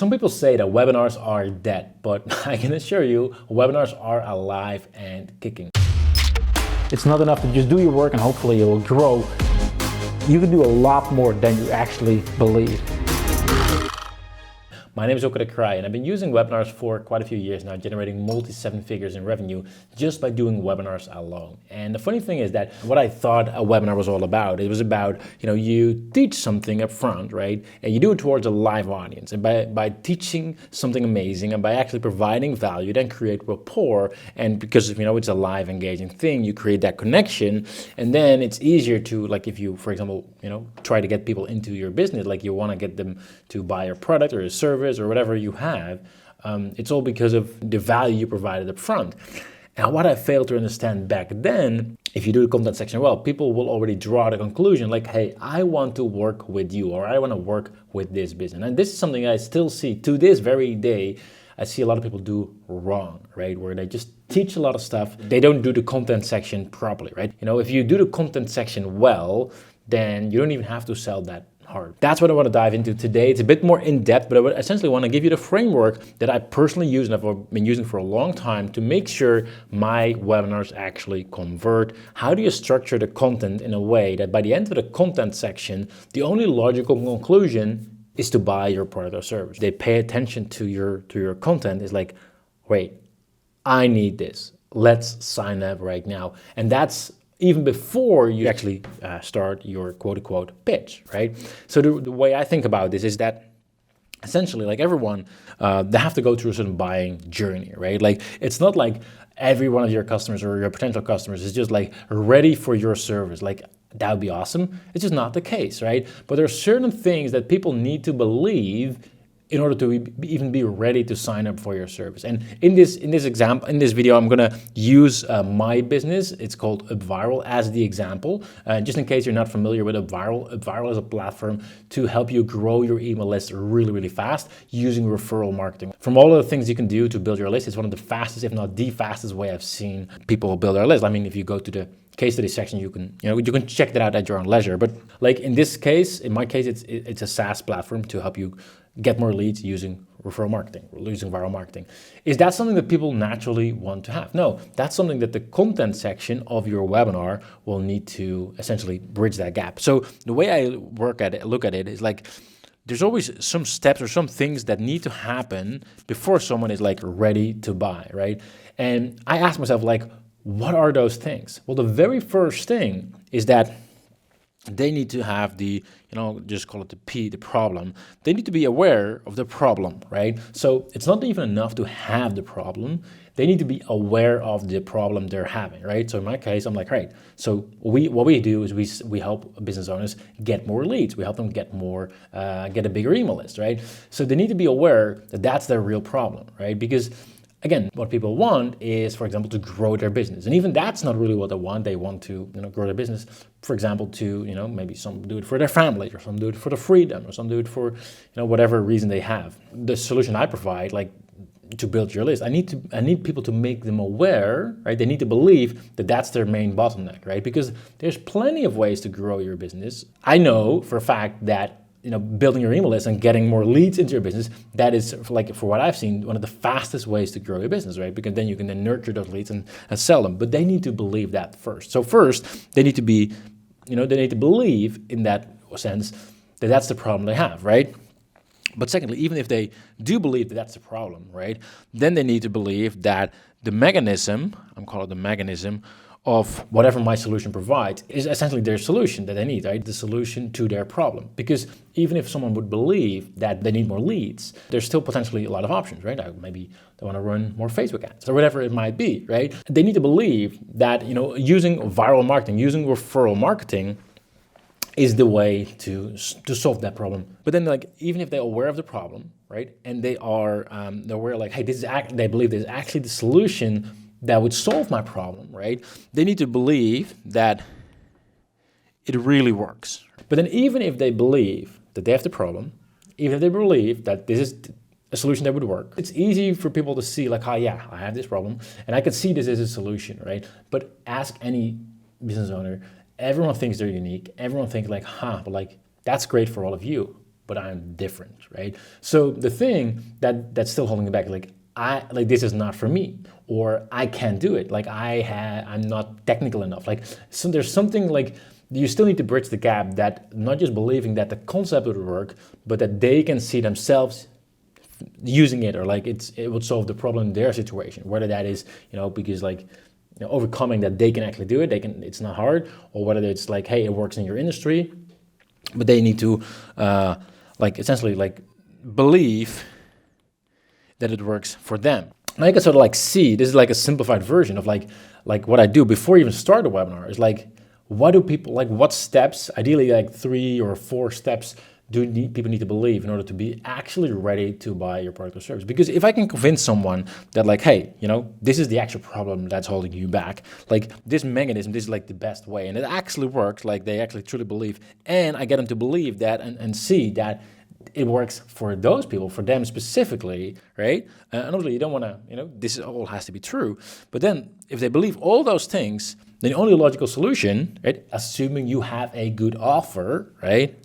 Some people say that webinars are dead, but I can assure you, webinars are alive and kicking. It's not enough to just do your work and hopefully it will grow. You can do a lot more than you actually believe. My name is Wilco Kreij, and I've been using webinars for quite a few years now, generating multi-seven figures in revenue just by doing webinars alone. And the funny thing is that what I thought a webinar was all about, it was about, you teach something up front, right? And you do it towards a live audience. And by teaching something amazing and by actually providing value, then create rapport. And because, it's a live engaging thing, you create that connection. And then it's easier to, like if you, for example, try to get people into your business, like you want to get them to buy your product or your service, or whatever you have, it's all because of the value you provided up front. And what I failed to understand back then, if you do the content section well, people will already draw the conclusion like, hey, I want to work with you, or I want to work with this business. And this is something I still see to this very day. I see a lot of people do wrong, right? Where they just teach a lot of stuff. They don't do the content section properly, right? If you do the content section well, then you don't even have to sell that hard. That's what I want to dive into today. It's a bit more in-depth, but I would essentially want to give you the framework that I personally use and I've been using for a long time to make sure my webinars actually convert. How do you structure the content in a way that by the end of the content section, the only logical conclusion is to buy your product or service? They pay attention to your content. It's like, wait, I need this. Let's sign up right now. And that's even before you actually start your quote-unquote pitch, right? So the way I think about this is that essentially, like everyone, they have to go through a certain buying journey, right? Like it's not like every one of your customers or your potential customers is just like ready for your service. Like that would be awesome. It's just not the case, right? But there are certain things that people need to believe in order to even be ready to sign up for your service. And in this video, I'm gonna use my business. It's called UpViral as the example. Just in case you're not familiar with UpViral, UpViral is a platform to help you grow your email list really, really fast using referral marketing. From all of the things you can do to build your list, it's one of the fastest, if not the fastest way I've seen people build their list. I mean, if you go to the case study section, you can check that out at your own leisure. But like in my case, it's a SaaS platform to help you get more leads using referral marketing, using viral marketing. Is that something that people naturally want to have? No, that's something that the content section of your webinar will need to essentially bridge that gap. So the way I look at it is like, there's always some steps or some things that need to happen before someone is like ready to buy, right? And I ask myself like, what are those things? Well, the very first thing is that they need to have just call it the problem. They need to be aware of the problem, right? So it's not even enough to have the problem. They need to be aware of the problem they're having, right? So in my case, I'm like, right. So what we do is we help business owners get more leads. We help them get a bigger email list, right? So they need to be aware that that's their real problem, right? Because again, what people want is, for example, to grow their business. And even that's not really what they want. They want to grow their business, for example, to, maybe some do it for their family, or some do it for the freedom, or some do it for, whatever reason they have. The solution I provide, like to build your list, I need people to make them aware, right? They need to believe that that's their main bottleneck, right? Because there's plenty of ways to grow your business. I know for a fact that building your email list and getting more leads into your business, that is, like for what I've seen, one of the fastest ways to grow your business, right? Because then you can nurture those leads and sell them. But they need to believe that first. So first, they need to be, they need to believe in that sense that that's the problem they have, right? But secondly, even if they do believe that that's the problem, right? Then they need to believe that the mechanism, I'm calling it the mechanism, of whatever my solution provides is essentially their solution that they need, right? The solution to their problem. Because even if someone would believe that they need more leads, there's still potentially a lot of options, right? Maybe they want to run more Facebook ads or whatever it might be, right? They need to believe that, using viral marketing, using referral marketing is the way to solve that problem. But then, like, even if they're aware of the problem, right? And they are they're aware, like, hey, they believe this is actually the solution that would solve my problem, right? They need to believe that it really works. But then even if they believe that they have the problem, even if they believe that this is a solution that would work, it's easy for people to see like, oh yeah, I have this problem and I can see this as a solution, right? But ask any business owner, everyone thinks they're unique. Everyone thinks like, but like, that's great for all of you. but I'm different, right? So the thing that's still holding me back, like this is not for me, or I can't do it. Like I'm not technical enough. Like so there's something like you still need to bridge the gap that not just believing that the concept would work, but that they can see themselves using it, or like it would solve the problem in their situation. Whether that is, because like overcoming that they can actually do it, it's not hard, or whether it's like, hey, it works in your industry, but they need to essentially believe that it works for them. And I can sort of see, this is like a simplified version of like what I do before you even start a webinar is like, what do people, what steps, ideally like 3 or 4 steps people need to believe in order to be actually ready to buy your product or service? Because if I can convince someone that like, hey, this is the actual problem that's holding you back, like this mechanism, this is like the best way, and it actually works, like they actually truly believe, and I get them to believe that and see that it works for those people, for them specifically, right? And obviously you don't want to, this all has to be true. But then if they believe all those things, then the only logical solution, right, assuming you have a good offer, right,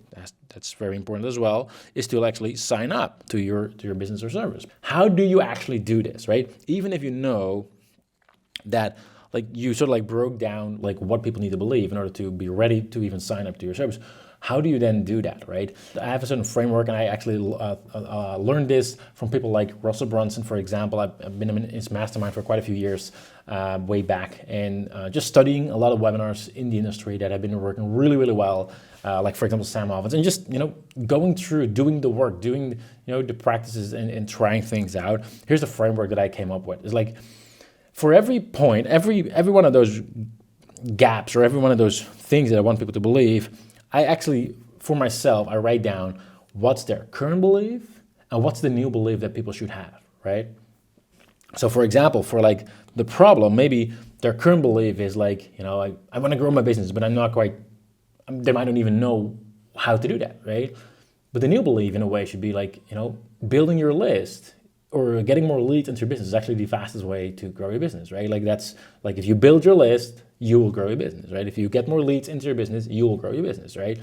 that's very important as well, is to actually sign up to your business or service. How do you actually do this, right? Even if you know that like you sort of like broke down like what people need to believe in order to be ready to even sign up to your service, how do you then do that, right? I have a certain framework, and I actually learned this from people like Russell Brunson, for example. I've been in his mastermind for quite a few years way back, and just studying a lot of webinars in the industry that have been working really, really well. Like for example, Sam Ovens, and just going through, doing the work, doing the practices, and trying things out. Here's the framework that I came up with. It's like for every point, every one of those gaps, or every one of those things that I want people to believe, I actually, for myself, I write down what's their current belief and what's the new belief that people should have, right? So for example, for like the problem, maybe their current belief is like, I want to grow my business, but I'm not quite, they might not even know how to do that, right? But the new belief in a way should be like, building your list or getting more leads into your business is actually the fastest way to grow your business, right? Like that's like if you build your list, you will grow your business, right? If you get more leads into your business, you will grow your business, right?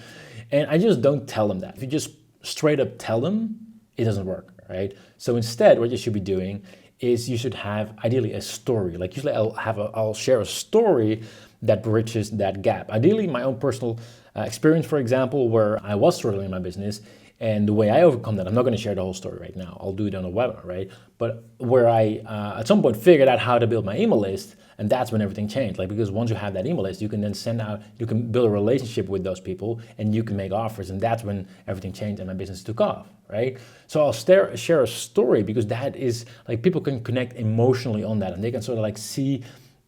And I just don't tell them that. If you just straight up tell them, it doesn't work, right? So instead, what you should be doing is you should have ideally a story. Like usually I'll share a story that bridges that gap. Ideally, my own personal experience, for example, where I was struggling in my business, and the way I overcome that, I'm not going to share the whole story right now. I'll do it on a webinar, right? But where I, at some point, figured out how to build my email list, and that's when everything changed. Like, because once you have that email list, you can then send out, you can build a relationship with those people, and you can make offers, and that's when everything changed and my business took off, right? So I'll share a story, because that is, like, people can connect emotionally on that, and they can sort of like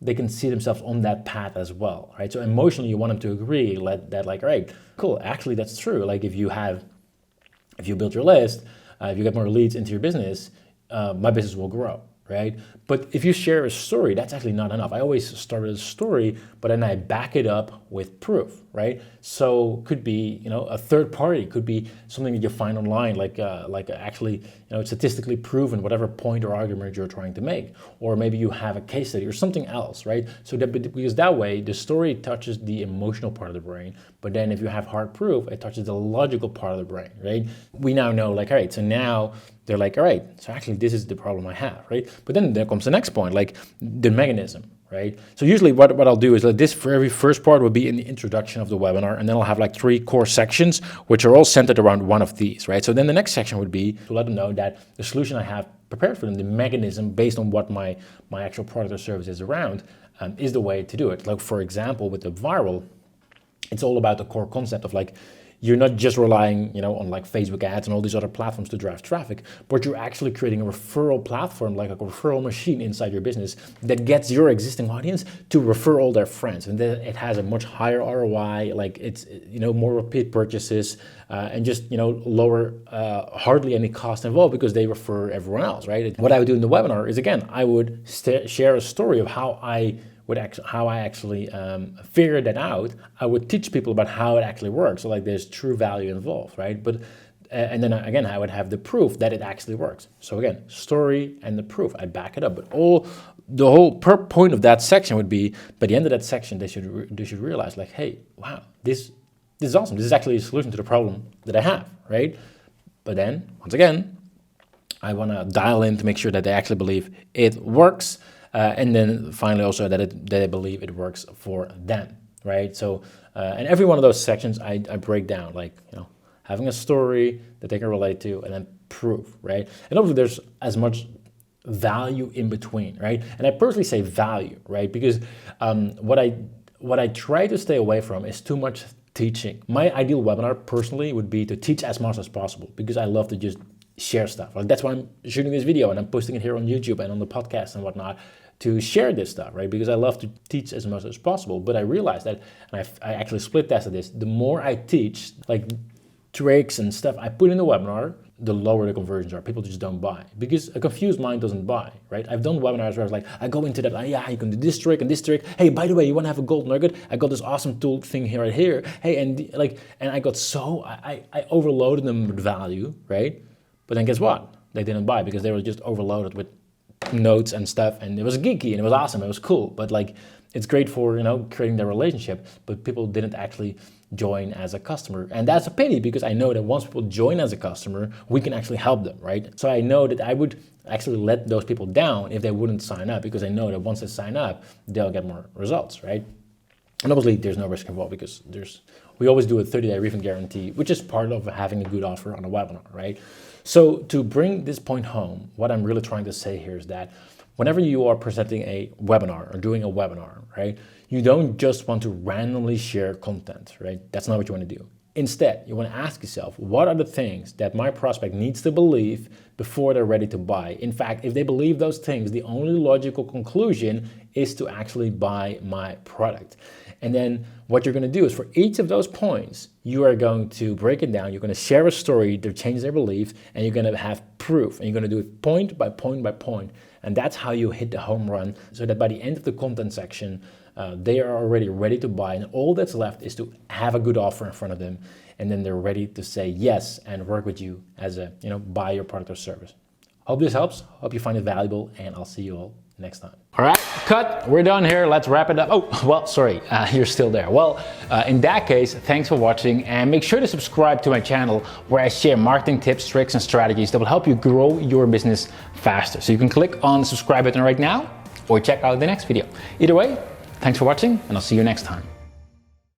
they can see themselves on that path as well, right? So emotionally, you want them to agree that like, all right, cool, actually that's true. Like if you build your list, if you get more leads into your business, my business will grow, right? But if you share a story, that's actually not enough. I always start with a story, but then I back it up with proof, right? So could be, a third party, could be something that you find online, like actually, statistically proven, whatever point or argument you're trying to make, or maybe you have a case study or something else, right? So because that way the story touches the emotional part of the brain, but then if you have hard proof, it touches the logical part of the brain, right? We now know, like, all right, so now they're like, all right, so actually this is the problem I have, right? But then there comes the next point, like the mechanism, right? So usually what I'll do is like this, for every first part will be in the introduction of the webinar, and then I'll have like 3 core sections, which are all centered around one of these, right? So then the next section would be to let them know that the solution I have prepared for them, the mechanism based on what my actual product or service is around, is the way to do it. Like for example, with the viral, it's all about the core concept of like, you're not just relying, on like Facebook ads and all these other platforms to drive traffic, but you're actually creating a referral platform, like a referral machine inside your business that gets your existing audience to refer all their friends. And then it has a much higher ROI, like it's, more repeat purchases, and just, lower, hardly any cost involved because they refer everyone else, right? What I would do in the webinar is, again, I would share a story of how I actually figured that out. I would teach people about how it actually works. So like there's true value involved, right? But and then again, I would have the proof that it actually works. So again, story and the proof, I back it up. But the whole point of that section would be, by the end of that section, they should realize like, hey, wow, this is awesome. This is actually a solution to the problem that I have, right? But then, once again, I want to dial in to make sure that they actually believe it works. And then finally also that they believe it works for them, right? So, and every one of those sections I break down, like, having a story that they can relate to, and then proof, right? And hopefully there's as much value in between, right? And I personally say value, right? Because what I try to stay away from is too much teaching. My ideal webinar personally would be to teach as much as possible, because I love to just share stuff. Like, that's why I'm shooting this video and I'm posting it here on YouTube and on the podcast and whatnot, to share this stuff, right? Because I love to teach as much as possible. But I realized that, and I actually split tested this, the more I teach, like tricks and stuff I put in the webinar, the lower the conversions are. People just don't buy, because a confused mind doesn't buy, right? I've done webinars where I was like, I go into that, yeah, you can do this trick and this trick. Hey, by the way, you want to have a gold nugget? I got this awesome tool thing here, right here. Hey, and I got I overloaded them with value, right? But then guess what? They didn't buy because they were just overloaded with notes and stuff, and it was geeky and it was awesome, it was cool, but like, it's great for creating their relationship, but people didn't actually join as a customer. And that's a pity, because I know that once people join as a customer, we can actually help them, right? So I know that I would actually let those people down if they wouldn't sign up, because I know that once they sign up, they'll get more results, right? And obviously there's no risk involved, because we always do a 30-day refund guarantee, which is part of having a good offer on a webinar, right? So to bring this point home, what I'm really trying to say here is that whenever you are presenting a webinar or doing a webinar, right, you don't just want to randomly share content, right? That's not what you want to do. Instead, you want to ask yourself, what are the things that my prospect needs to believe before they're ready to buy? In fact, if they believe those things, the only logical conclusion is to actually buy my product. And then what you're going to do is, for each of those points, you are going to break it down. You're going to share a story that changes their beliefs, and you're going to have proof, and you're going to do it point by point by point. And that's how you hit the home run, so that by the end of the content section, they are already ready to buy, and all that's left is to have a good offer in front of them, and then they're ready to say yes and work with you as a, buy your product or service. Hope this helps. Hope you find it valuable, and I'll see you all next time. All right, cut. We're done here. Let's wrap it up. Oh, well, sorry, you're still there. Well, in that case, thanks for watching, and make sure to subscribe to my channel, where I share marketing tips, tricks, and strategies that will help you grow your business faster. So you can click on the subscribe button right now, or check out the next video. Either way, thanks for watching, and I'll see you next time.